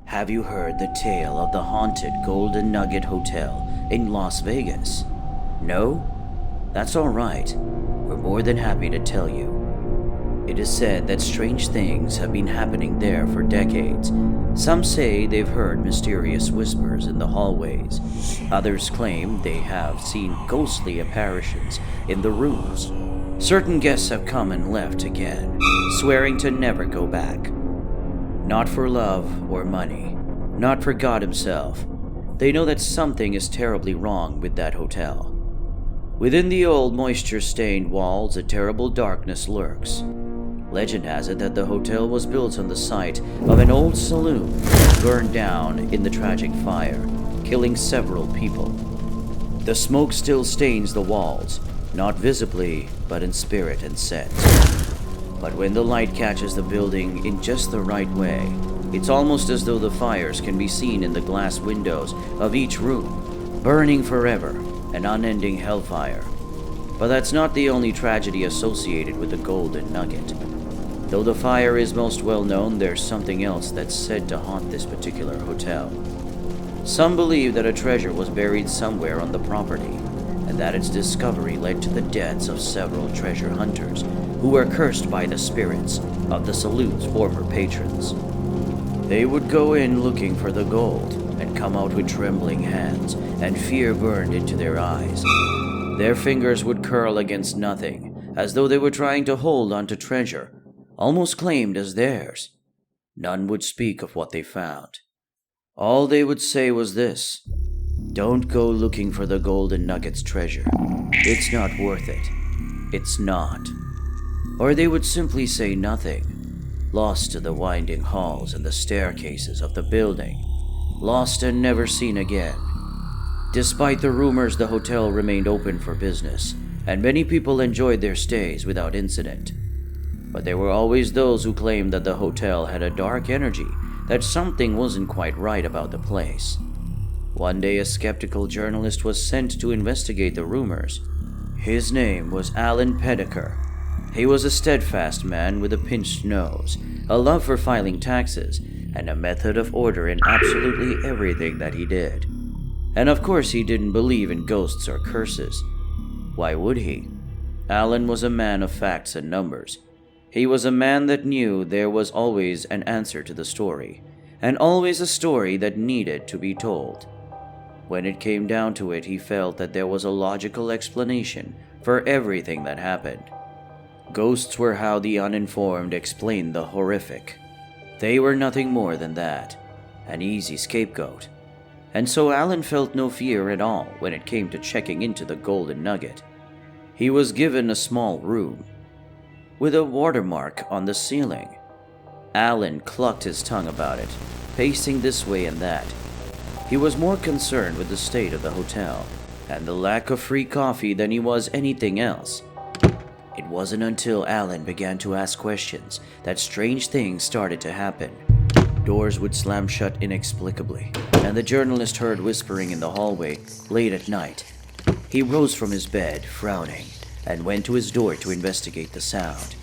Have you heard the tale of the haunted Golden Nugget Hotel in Las Vegas? No? That's alright. We're more than happy to tell you. It is said that strange things have been happening there for decades. Some say they've heard mysterious whispers in the hallways. Others claim they have seen ghostly apparitions in the rooms. Certain guests have come and left again, swearing to never go back. Not for love or money, not for God himself. They know that something is terribly wrong with that hotel. Within the old moisture-stained walls, a terrible darkness lurks. Legend has it that the hotel was built on the site of an old saloon that burned down in the tragic fire, killing several people. The smoke still stains the walls, not visibly, but in spirit and scent. But when the light catches the building in just the right way, it's almost as though the fires can be seen in the glass windows of each room, burning forever, an unending hellfire. But that's not the only tragedy associated with the Golden Nugget. Though the fire is most well known, there's something else that's said to haunt this particular hotel. Some believe that a treasure was buried somewhere on the property, and that its discovery led to the deaths of several treasure hunters who were cursed by the spirits of the saloon's former patrons. They would go in looking for the gold and come out with trembling hands and fear burned into their eyes. Their fingers would curl against nothing, as though they were trying to hold onto treasure, almost claimed as theirs. None would speak of what they found. All they would say was this: "Don't go looking for the Golden Nugget's treasure. It's not worth it. It's not." Or they would simply say nothing, lost to the winding halls and the staircases of the building, lost and never seen again. Despite the rumors, the hotel remained open for business, and many people enjoyed their stays without incident. But there were always those who claimed that the hotel had a dark energy, that something wasn't quite right about the place. One day, a skeptical journalist was sent to investigate the rumors. His name was Alan Pedicure. He was a steadfast man with a pinched nose, a love for filing taxes, and a method of order in absolutely everything that he did. And of course, he didn't believe in ghosts or curses. Why would he? Alan was a man of facts and numbers. He was a man that knew there was always an answer to the story, and always a story that needed to be told. When it came down to it, he felt that there was a logical explanation for everything that happened. Ghosts were how the uninformed explained the horrific. They were nothing more than that, an easy scapegoat. And so Alan felt no fear at all when it came to checking into the Golden Nugget. He was given a small room with a watermark on the ceiling. Alan clucked his tongue about it, pacing this way and that. He was more concerned with the state of the hotel and the lack of free coffee than he was anything else. It wasn't until Alan began to ask questions that strange things started to happen. Doors would slam shut inexplicably, and the journalist heard whispering in the hallway late at night. He rose from his bed, frowning, and went to his door to investigate the sound.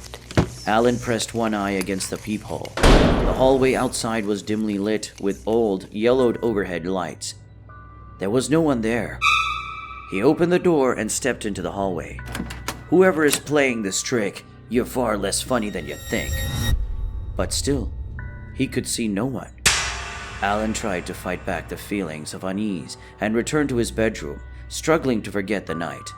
Alan pressed one eye against the peephole. The hallway outside was dimly lit with old, yellowed overhead lights. There was no one there. He opened the door and stepped into the hallway. "Whoever is playing this trick, you're far less funny than you think." But still, he could see no one. Alan tried to fight back the feelings of unease and returned to his bedroom, struggling to forget the night.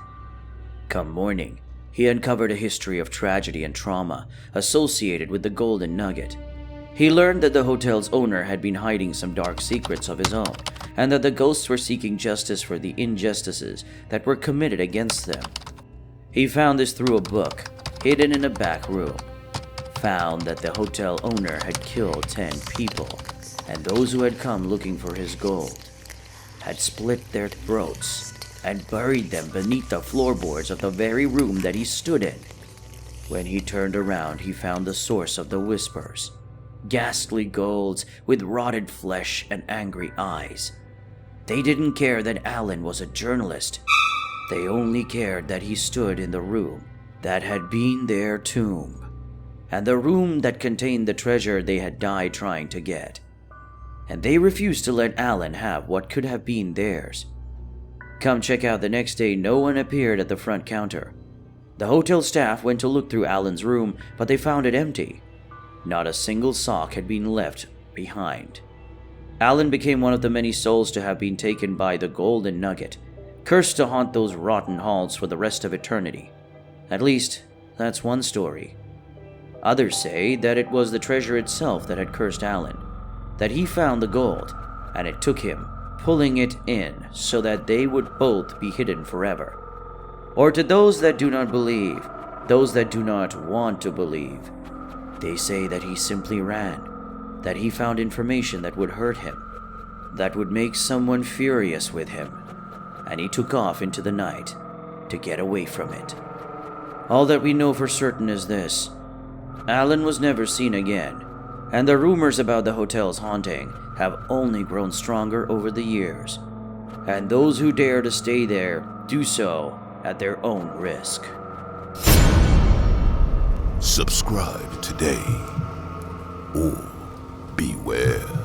Come morning, he uncovered a history of tragedy and trauma associated with the Golden Nugget. He learned that the hotel's owner had been hiding some dark secrets of his own, and that the ghosts were seeking justice for the injustices that were committed against them. He found this through a book, hidden in a back room. Found that the hotel owner had killed 10 people, and those who had come looking for his gold had split their throats and buried them beneath the floorboards of the very room that he stood in. When he turned around, he found the source of the whispers. Ghastly golds with rotted flesh and angry eyes. They didn't care that Alan was a journalist. They only cared that he stood in the room that had been their tomb, and the room that contained the treasure they had died trying to get. and they refused to let Alan have what could have been theirs. Come check out the next day, no one appeared at the front counter. The hotel staff went to look through Alan's room, but they found it empty. Not a single sock had been left behind. Alan became one of the many souls to have been taken by the Golden Nugget, cursed to haunt those rotten halls for the rest of eternity. At least, that's one story. Others say that it was the treasure itself that had cursed Alan, that he found the gold, and it took him, pulling it in so that they would both be hidden forever. Or to those that do not believe, those that do not want to believe, they say that he simply ran, that he found information that would hurt him, that would make someone furious with him, and he took off into the night to get away from it. All that we know for certain is this: Alan was never seen again, and the rumors about the hotel's haunting have only grown stronger over the years, and those who dare to stay there do so at their own risk. Subscribe today or beware.